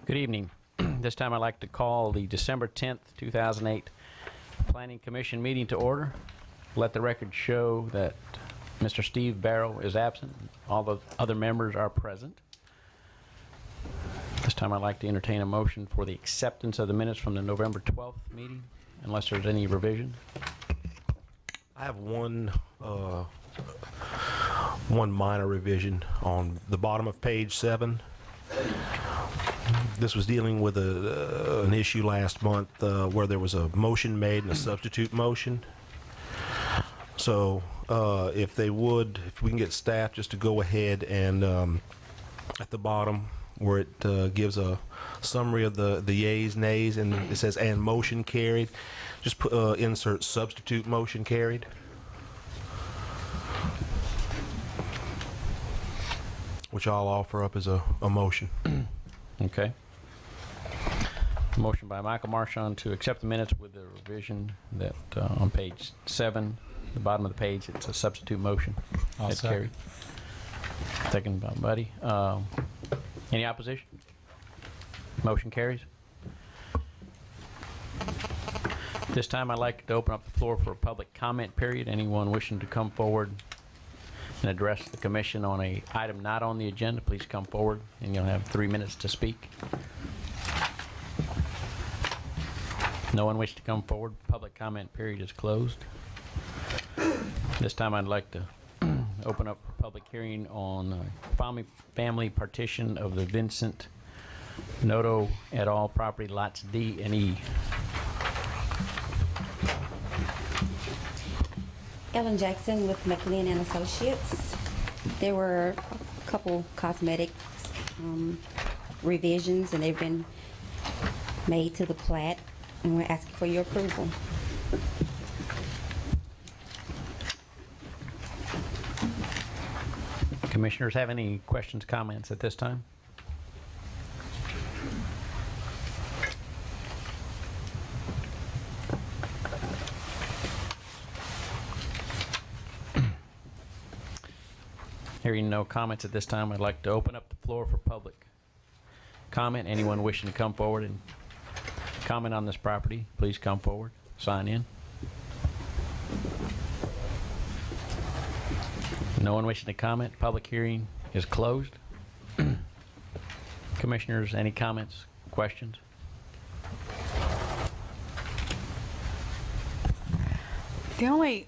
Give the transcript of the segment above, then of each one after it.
Good evening. This time I'd like to call the December 10th, 2008 Planning Commission meeting to order. Let the record show that Mr. Steve Barrow is absent. All the other members are present. This time I'd like to entertain a motion for the acceptance of the minutes from the November 12th meeting, unless there's any revision. I have one minor revision on the bottom of page 7. This was dealing with an issue last month where there was a motion made and a substitute motion. So if we can get staff just to go ahead and at the bottom where it gives a summary of the yeas, nays, and it says and motion carried, just insert substitute motion carried. Which I'll offer up as a motion. Okay. Motion by Michael Marchand to accept the minutes with the revision that on page 7, the bottom of the page, it's a substitute motion. I'll second. Carried. Second by Buddy. Any opposition? Motion carries. This time I'd like to open up the floor for a public comment period. Anyone wishing to come forward and address the commission on a item not on the agenda, please come forward and you'll have 3 minutes to speak. No one wishing to come forward. Public comment period is closed. This time I'd like to open up a public hearing on family partition of the Vincent Noto et al. Property lots D and E. Ellen Jackson with McLean and Associates. There were a couple cosmetic revisions and they've been made to the plat and we're asking for your approval. Commissioners have any questions, comments at this time? Hearing no comments at this time, I'd like to open up the floor for public comment. Anyone wishing to come forward and comment on this property, please come forward, sign in. No one wishing to comment. Public hearing is closed. Commissioners, any comments, questions? The only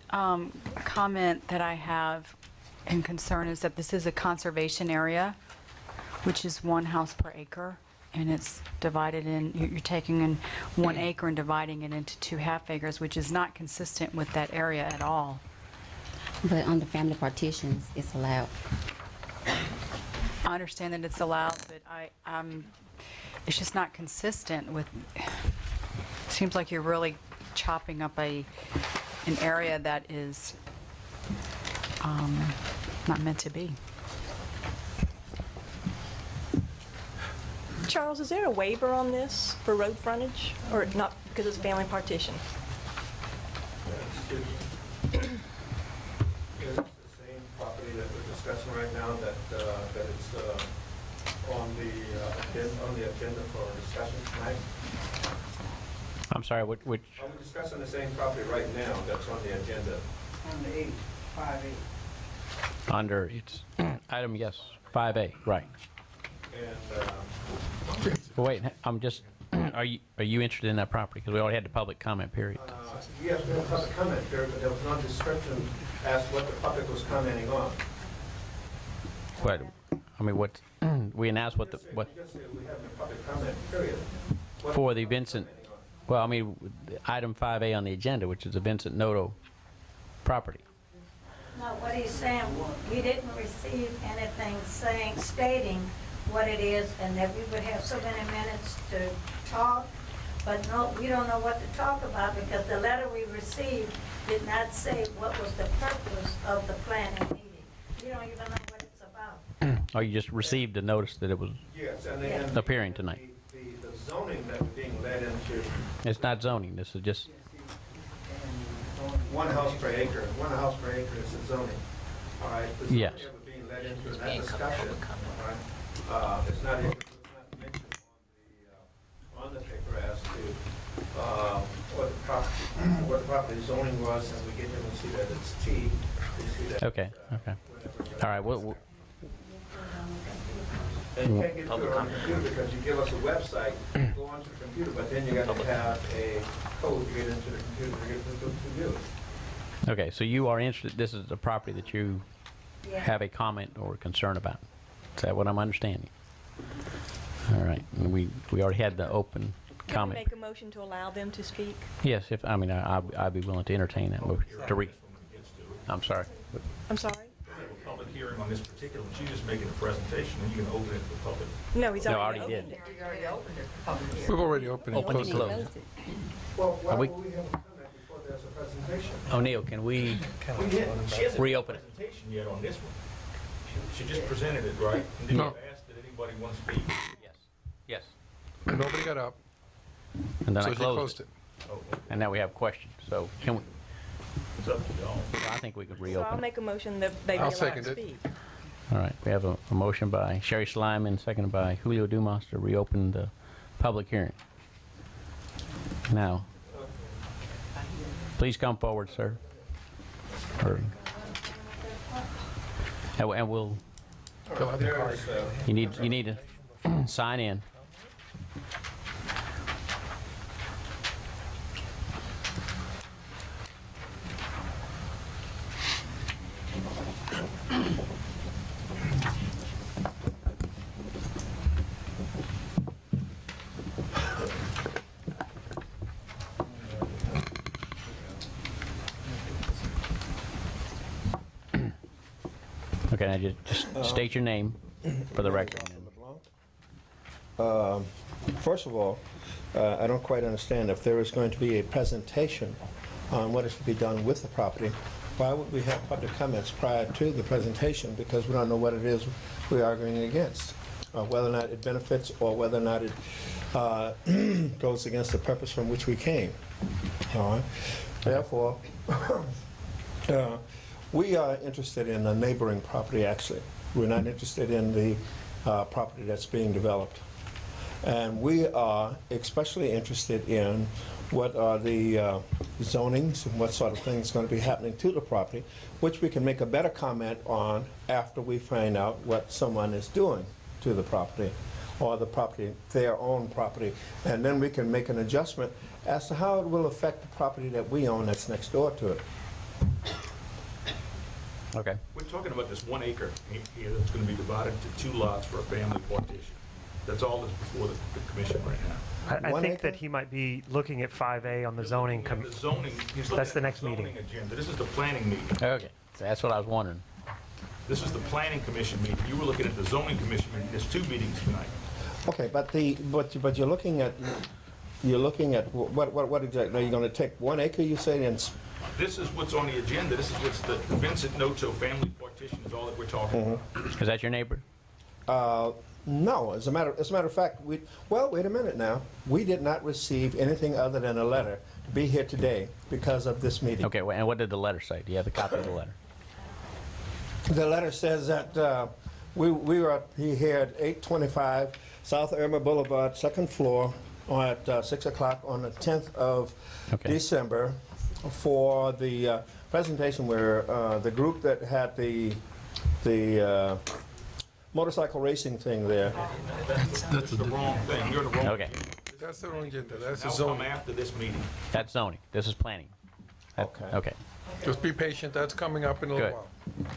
comment that I have and concern is that this is a conservation area, which is 1 house per acre, and it's divided in, you're taking in 1 acre and dividing it into 2 half acres, which is not consistent with that area at all. But on the family partitions, it's allowed. I understand that it's allowed, but it's just not consistent with, seems like you're really chopping up an area that is not meant to be. Charles, is there a waiver on this for road frontage, or not because it's family partition? It's the same property that we're discussing right now that it's on the agenda for discussion tonight. I'm sorry, which? Are we discussing the same property right now that's on the agenda? On the 8, 5-8. Under, it's item, yes, 5A, right. And Wait, I'm just, are you interested in that property? Because we already had the public comment period. yes, we have a public comment period, but there was no description as to what the public was commenting on. What, I mean, what, we announced what You just said we have a public comment period. What for was the public Vincent, commenting on? well, I mean, item 5A on the agenda, which is the Vincent Noto property. No, what he's saying, we didn't receive anything stating what it is, and that we would have so many minutes to talk, but no, we don't know what to talk about because the letter we received did not say what was the purpose of the planning meeting. We don't even know what it's about. Oh, you just received a notice that it was Yes, and appearing tonight. The zoning that we're being led into, It's not zoning, this is just, 1 house per acre. 1 house per acre is the zoning. All right. The zoning Yes. that we're being led into in that discussion. All right. It's not mentioned on what the property zoning was, and we get them to see that it's T, they see that. Okay, okay. All right, well, And you can't get to it on the computer because you give us a website, go onto the computer, but then you got to have a code to get into the computer to get to view it. okay, so you are interested, this is the property that you have a comment or concern about. Is that what I'm understanding? All right, and we already had the open Can we comment. make a motion to allow them to speak? Yes, if, I mean, I'd be willing to entertain that motion. I'm sorry. I'm sorry? Public hearing on this particular, she's just making a presentation, and you can open it for public. No, he's No, already already opened did. it. We already opened it for public hearing. We've already opened it. Open and closed it. closed. Well, why Are we- would we have a comment before there's a presentation? O'Neill, can we, She hasn't Reopen made it. a presentation yet on this one. She just presented it, right? And then No. you asked, did anybody want to speak? yes, yes. Nobody got up, And then so I she closed closed it. it. Oh, And now we have questions. So can we, it's up to y'all. I think we could So I'll reopen it. make a motion that they be I'll allowed second to it. speak. All right, we have a motion by Sherry Slyman, seconded by Julio Dumas to reopen the public hearing. Now, please come forward, sir. Or- And we'll, Fill out the card. you need to sign in. Okay, now just state your name for the record. First of all, I don't quite understand if there is going to be a presentation on what is to be done with the property. Why would we have public comments prior to the presentation? Because we don't know what it is we're arguing against, whether or not it benefits or whether or not it goes against the purpose from which we came. All right? Therefore, we are interested in a neighboring property, actually. We're not interested in the property that's being developed. And we are especially interested in what are the zonings and what sort of things going to be happening to the property, which we can make a better comment on after we find out what someone is doing to the property or the property, their own property. And then we can make an adjustment as to how it will affect the property that we own that's next door to it. Okay. We're talking about this 1 acre here that's going to be divided into 2 lots for a family partition. That's all that's before the commission right now. I 1 think acre? that he might be looking at 5A on the zoning. The zoning, he's looking That's the at next zoning meeting. agenda. This is the planning meeting. Okay, that's what I was wondering. This is the planning commission meeting. You were looking at the zoning commission meeting. There's 2 meetings tonight. Okay, but you're looking at what exactly? Are you going to take 1 acre, you say, and This is what's on the agenda. This is what's the Vincent Noto family partition is all that we're talking about. Is that your neighbor? no, as a matter of fact, well, wait a minute now. We did not receive anything other than a letter to be here today because of this meeting. Okay, and what did the letter say? Do you have a copy of the letter? The letter says that we were here at 825 South Irma Boulevard, second floor, at 6 o'clock on the 10th of Okay. December for the presentation where the group that had the motorcycle racing thing there. That's the wrong thing. You're in the wrong. Okay, That's the wrong agenda, that's the That'll come zoning. after this meeting. that's zoning. This is planning. Okay. Okay, Just be patient, that's coming up in a little Good. while.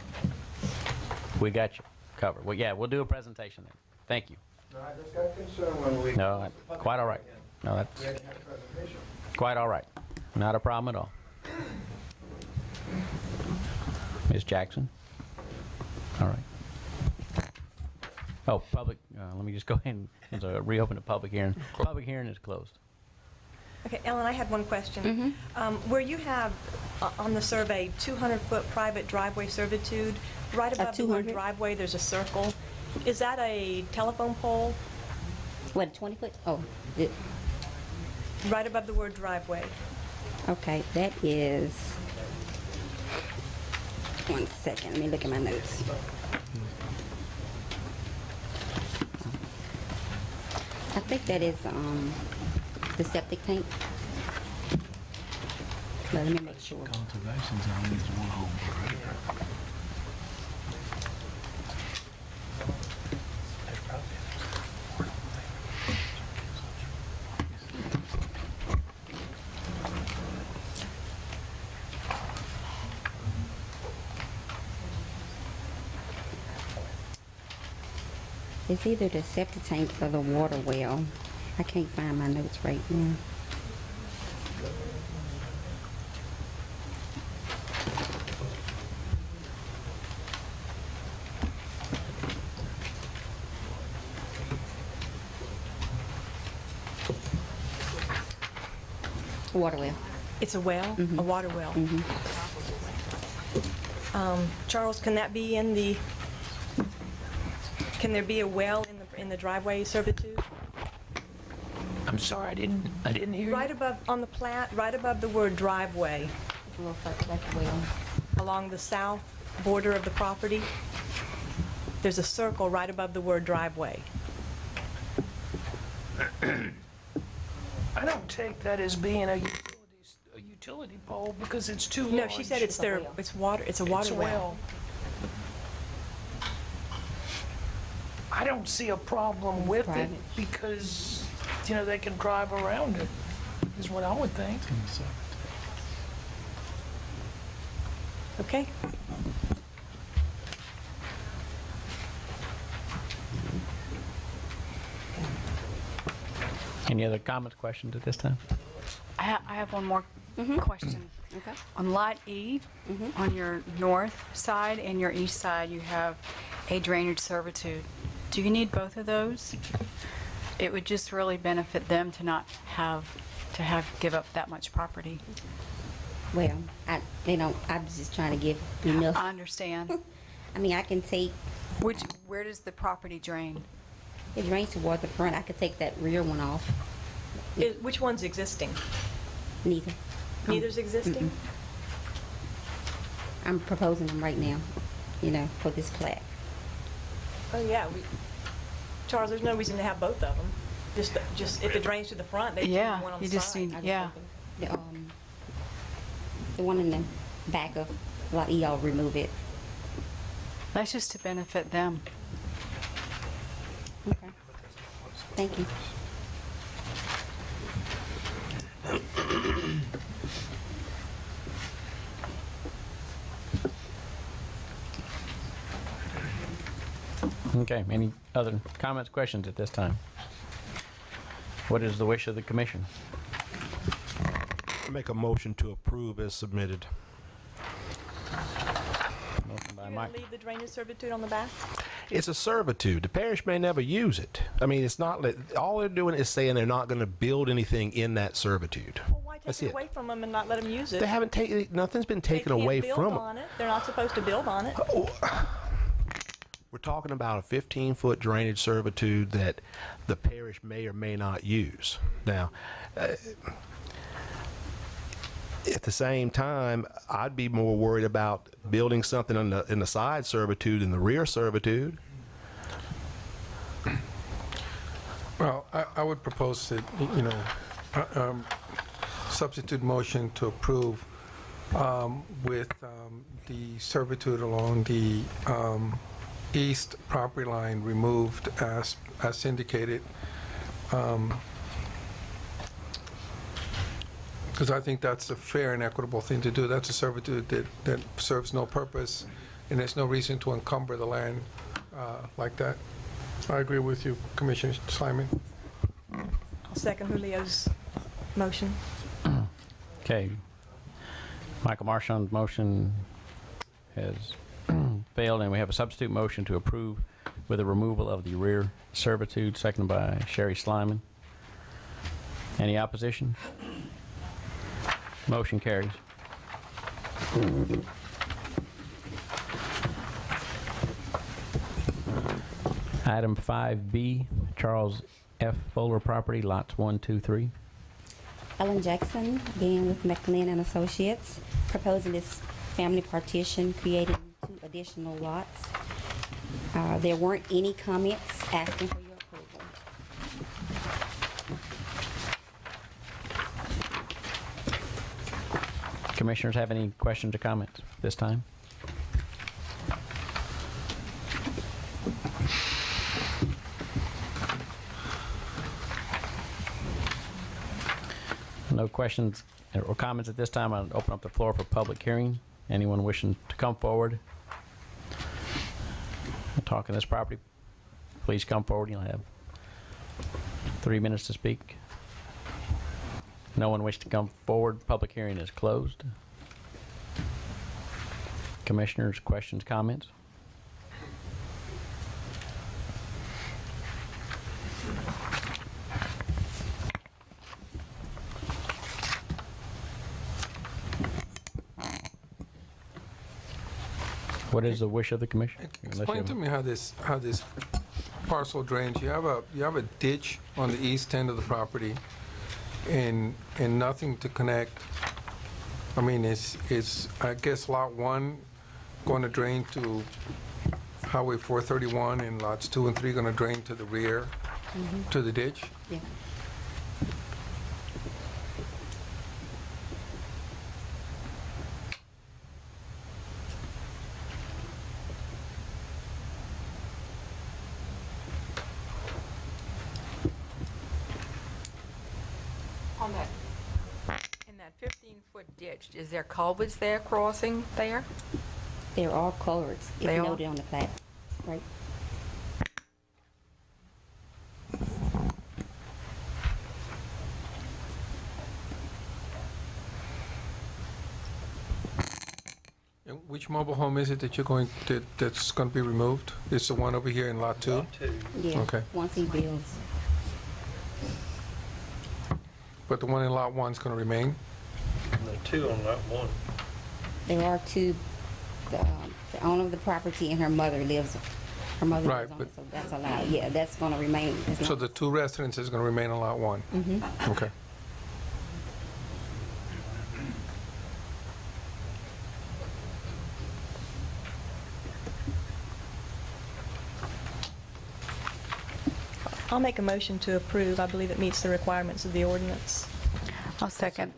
we got you covered. Well, yeah, we'll do a presentation then. Thank you. No, I just got concerned when we... No, quite all right. No, that's We had to have a presentation. quite all right. Not a problem at all. Ms. Jackson? All right. Oh, public, let me just go ahead and reopen the public hearing. Public hearing is closed. Okay, Ellen, I had one question. Where you have on the survey 200-foot private driveway servitude, right above the word 200? driveway, there's a circle. Is that a telephone pole? What, 20 foot? Oh, Right above the word driveway. okay, that is, 1 second, let me look at my notes. I think that is, the septic tank. Let me make sure. Conservation zone is one home per acre. It's either the septic tank or the water well. I can't find my notes right now. Water well. It's a well, a water well. Charles, can that be in the, can there be a well in the driveway servitude? I'm sorry, I didn't hear you. Right above, on the plat, right above the word driveway, Well. along the south border of the property, there's a circle right above the word driveway. I don't take that as being a utility pole because it's too large. No, she said it's their, it's water, it's a water well. I don't see a problem with it because, you know, they can drive around it, is what I would think. Okay? Any other comments, questions at this time? I have one more question. Okay. On Lot E, on your north side and your east side, you have a drainage servitude. Do you need both of those? It would just really benefit them to not have to give up that much property. Well, I'm just trying to give enough. I understand. I mean, I can take, Where does the property drain? it drains towards the front. I could take that rear one off. Which one's existing? Neither. Neither's existing? I'm proposing them right now, for this plat. Oh, yeah. Charles, there's no reason to have both of them. Just if it drains to the front, they Yeah, need one on you the just side. need, yeah. The one in the back of Lot E, I'll remove it. That's just to benefit them. Okay. Thank you. Okay, any other comments, questions at this time? What is the wish of the commission? Make a motion to approve as submitted. Motion by You're Mike. going to leave the drainage servitude on the back? It's a servitude. The parish may never use it. I mean, it's not, all they're doing is saying they're not going to build anything in that servitude. Well, why That's take it it. away from them and not let them use it? They haven't taken, nothing's been taken away They from can't build on it. They're not supposed to build on it. We're talking about a 15-foot drainage servitude that the parish may or may not use. Now, at the same time, I'd be more worried about building something in the side servitude than the rear servitude. Well, I would propose that, substitute motion to approve with the servitude along the east property line removed as indicated. Because I think that's a fair and equitable thing to do. That's a servitude that serves no purpose, and there's no reason to encumber the land like that. I agree with you, Commissioner Simon. I'll second Julio's motion. Okay. Michael Marchand's motion has failed, and we have a substitute motion to approve with the removal of the rear servitude, seconded by Sherry Slyman. Any opposition? Motion carries. Item 5B, Charles F. Fuller property, lots 1, 2, 3. Ellen Jackson, again with McLean and Associates, proposing this family partition, creating 2 additional lots. There weren't any comments, asking for your approval. Commissioners have any questions or comments this time? No questions or comments at this time. I'll open up the floor for public hearing. Anyone wishing to come forward and talk on this property, please come forward. You'll have 3 minutes to speak. No one wishing to come forward. Public hearing is closed. Commissioners, questions, comments? What is the wish of the commission? Explain to me how this parcel drains. You have a ditch on the east end of the property and nothing to connect. I mean, it's I guess lot 1 going to drain to Highway 431 and lots 2 and 3 going to drain to the rear, to the ditch? Yeah. On that, in that 15-foot ditch, is there culverts there crossing there? They're all culverts. It's They are? noted on the plat, right? And which mobile home is it that you're going, that's going to be removed? It's the one over here in lot 2? Yeah. Okay. Once he builds. But the one in lot 1 is going to remain? The 2 on lot 1. There are two, the owner of the property and her mother lives on Right, it, but- so that's allowed. Yeah, that's gonna remain. as So long- the 2 residences are going to remain on lot 1? Okay. I'll make a motion to approve. I believe it meets the requirements of the ordinance. I'll second.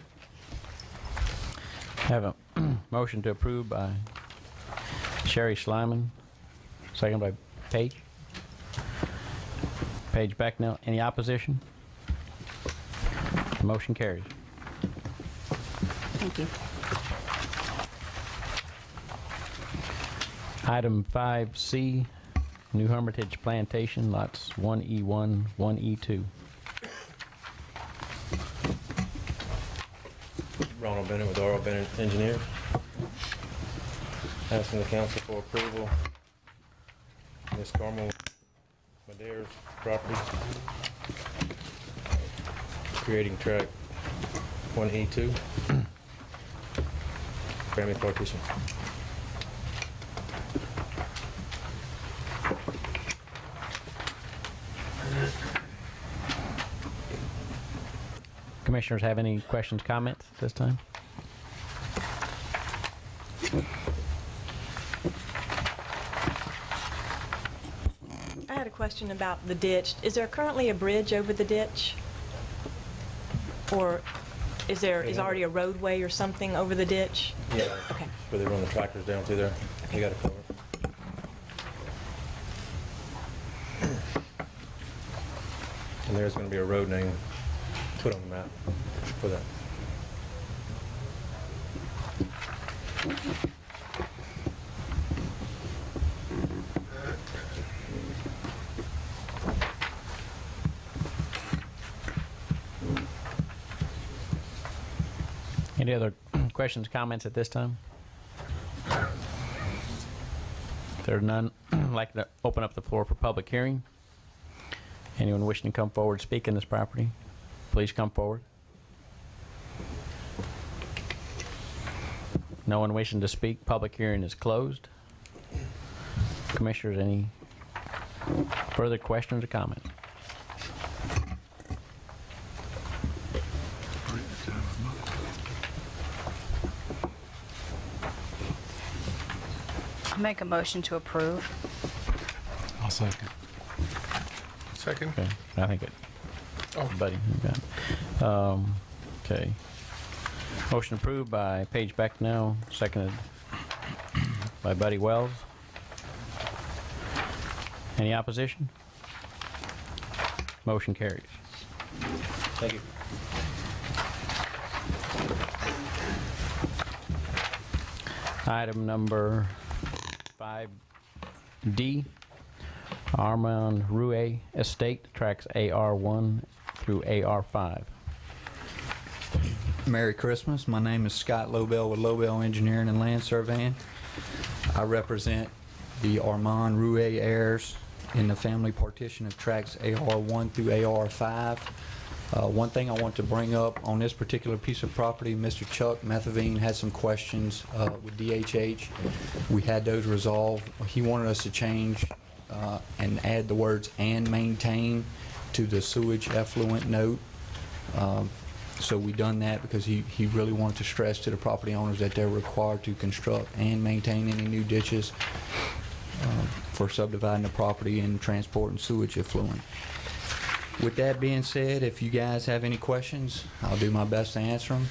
Have a motion to approve by Sherry Schleiman, second by Paige. Paige Becknell. Any opposition? Motion carries. Thank you. Item 5C, New Hermitage Plantation, lots 1E1, 1E2. Ronald Bennett with R.L. Bennett Engineers. Asking the council for approval. Ms. Carmel Madeire's property. Creating track 1E2. Family partition. Commissioners have any questions, comments at this time? I had a question about the ditch. Is there currently a bridge over the ditch? Or is already a roadway or something over the ditch? Yeah. Okay. Where they run the tractors down through there. They got it covered. And there's going to be a road name put on the map for that. Any other questions, comments at this time? If there are none, I'd like to open up the floor for public hearing. Anyone wishing to come forward, speak in this property, please come forward. No one wishing to speak, public hearing is closed. Commissioners, any further questions or comments? I'll make a motion to approve. I'll second. Second? Okay, I think it, Oh. buddy, you got it. Okay. Motion approved by Paige Becknell, seconded by Buddy Wells. Any opposition? Motion carries. Thank you. Item number 5D, Armand Rouet Estate, tracks AR1 through AR5. Merry Christmas. My name is Scott Lobel with Lobel Engineering and Land Surveying. I represent the Armand Rouet heirs in the family partition of tracks AR1 through AR5. One thing I want to bring up on this particular piece of property, Mr. Chuck Methevine had some questions with DHH. We had those resolved. He wanted us to change and add the words "and maintain" to the sewage effluent note. So we done that because he really wanted to stress to the property owners that they're required to construct and maintain any new ditches for subdividing the property and transporting sewage effluent. With that being said, if you guys have any questions, I'll do my best to answer them.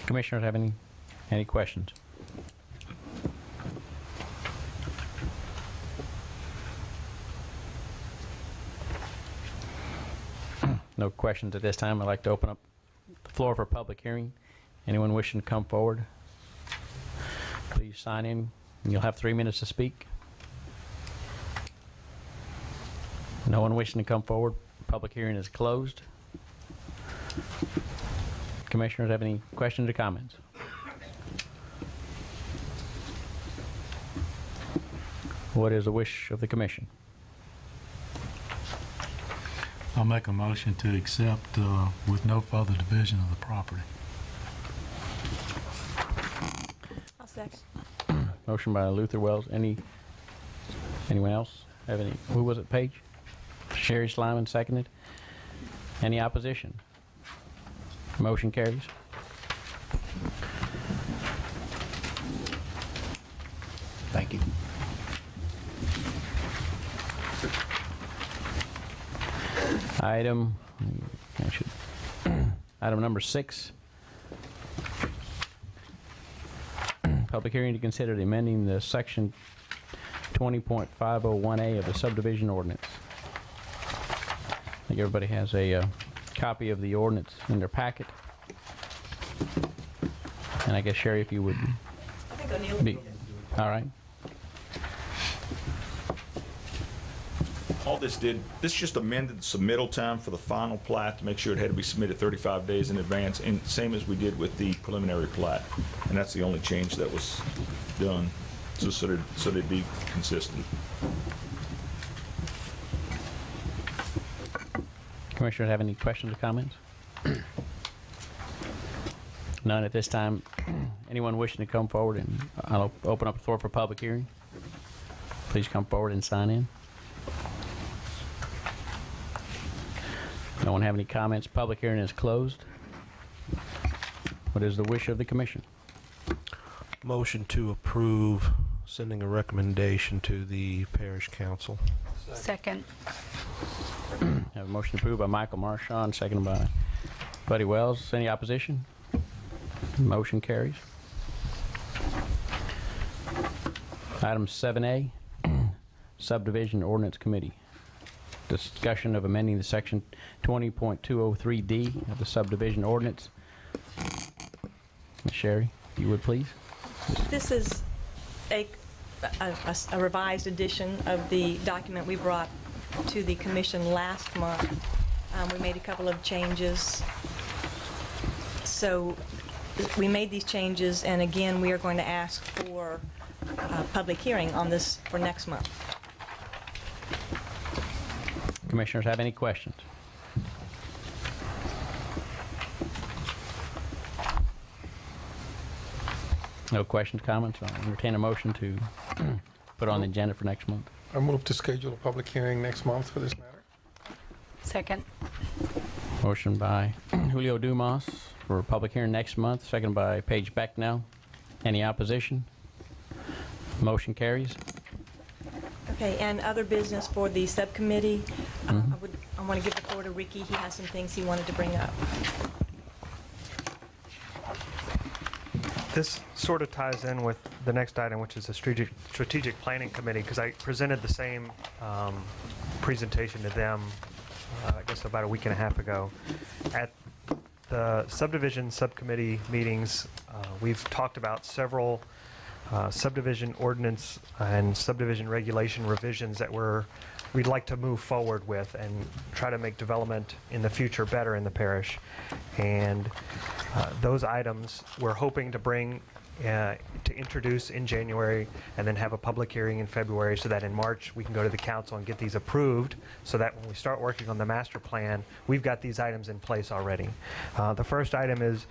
Commissioners have any questions? No questions at this time. I'd like to open up the floor for public hearing. Anyone wishing to come forward, please sign in. You'll have 3 minutes to speak. No one wishing to come forward. Public hearing is closed. Commissioners have any questions or comments? What is the wish of the commission? I'll make a motion to accept with no further division of the property. I'll second. Motion by Luther Wells. Anyone else have any? Who was it? Paige? Sherry Slyman seconded. Any opposition? Motion carries. Thank you. Item number 6. Public hearing to consider amending the section 20.501A of the subdivision ordinance. I think everybody has a copy of the ordinance in their packet. And I guess, Sherry, if you would be. All right. All this just amended the submittal time for the final plat to make sure it had to be submitted 35 days in advance, and same as we did with the preliminary plat. And that's the only change that was done, so they'd be consistent. Commissioners have any questions or comments? None at this time. Anyone wishing to come forward, and I'll open up the floor for public hearing. Please come forward and sign in. No one have any comments? Public hearing is closed. What is the wish of the commission? Motion to approve sending a recommendation to the parish council. Second. Have a motion approved by Michael Marchand, seconded by Buddy Wells. Any opposition? Motion carries. Item 7A, Subdivision Ordinance Committee. Discussion of amending the section 20.203D of the subdivision ordinance. Ms. Sherry, if you would please. This is a revised edition of the document we brought to the commission last month. We made a couple of changes. So we made these changes, and again, we are going to ask for a public hearing on this for next month. Commissioners have any questions? No questions, comments? I'll entertain a motion to put on the agenda for next month. I move to schedule a public hearing next month for this matter. Second. Motion by Julio Dumas for a public hearing next month, second by Paige Becknell. Any opposition? Motion carries. Okay, and other business for the subcommittee. I want to give the floor over to Ricky. He has some things he wanted to bring up. This sort of ties in with the next item, which is the strategic planning committee, because I presented the same presentation to them, I guess about a week and a half ago. At the subdivision subcommittee meetings, we've talked about several subdivision ordinance and subdivision regulation revisions that we'd like to move forward with and try to make development in the future better in the parish. And those items we're hoping to bring to introduce in January and then have a public hearing in February, so that in March we can go to the council and get these approved, so that when we start working on the master plan, we've got these items in place already. The first item is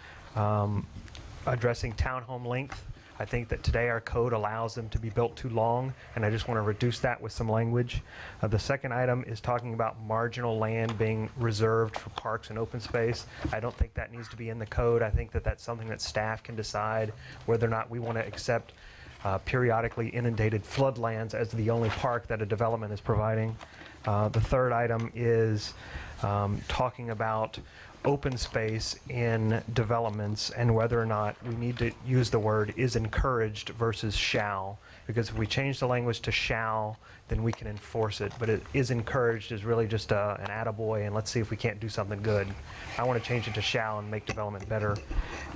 addressing townhome length. I think that today our code allows them to be built too long, and I just want to reduce that with some language. The second item is talking about marginal land being reserved for parks and open space. I don't think that needs to be in the code. I think that that's something that staff can decide whether or not we want to accept periodically inundated floodlands as the only park that a development is providing. The third item is talking about open space in developments and whether or not we need to use the word is encouraged versus shall, because if we change the language to shall, then we can enforce it, but it is encouraged is really just an attaboy, and let's see if we can't do something good. I want to change it to shall and make development better.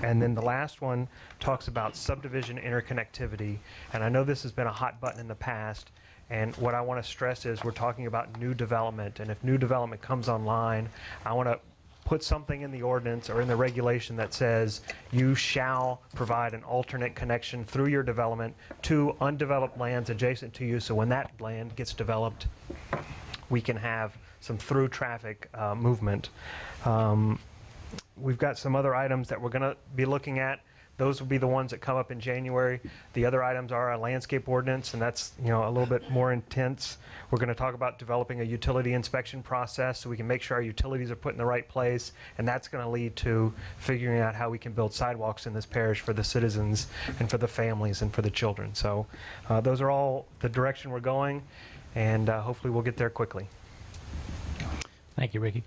And then the last one talks about subdivision interconnectivity, and I know this has been a hot button in the past, and what I want to stress is we're talking about new development, and if new development comes online, I want to put something in the ordinance or in the regulation that says you shall provide an alternate connection through your development to undeveloped lands adjacent to you, so when that land gets developed, we can have some through traffic movement. We've got some other items that we're going to be looking at. Those will be the ones that come up in January. The other items are a landscape ordinance, and that's, you know, a little bit more intense. We're going to talk about developing a utility inspection process so we can make sure our utilities are put in the right place, and that's going to lead to figuring out how we can build sidewalks in this parish for the citizens and for the families and for the children. So those are all the direction we're going, and hopefully we'll get there quickly. Thank you, Ricky.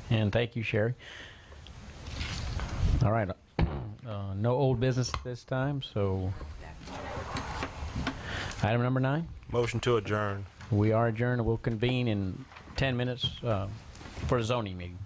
And thank you, Sherry. All right. No old business at this time, so item number 9. Motion to adjourn. We are adjourned, and we'll convene in 10 minutes for a zoning meeting.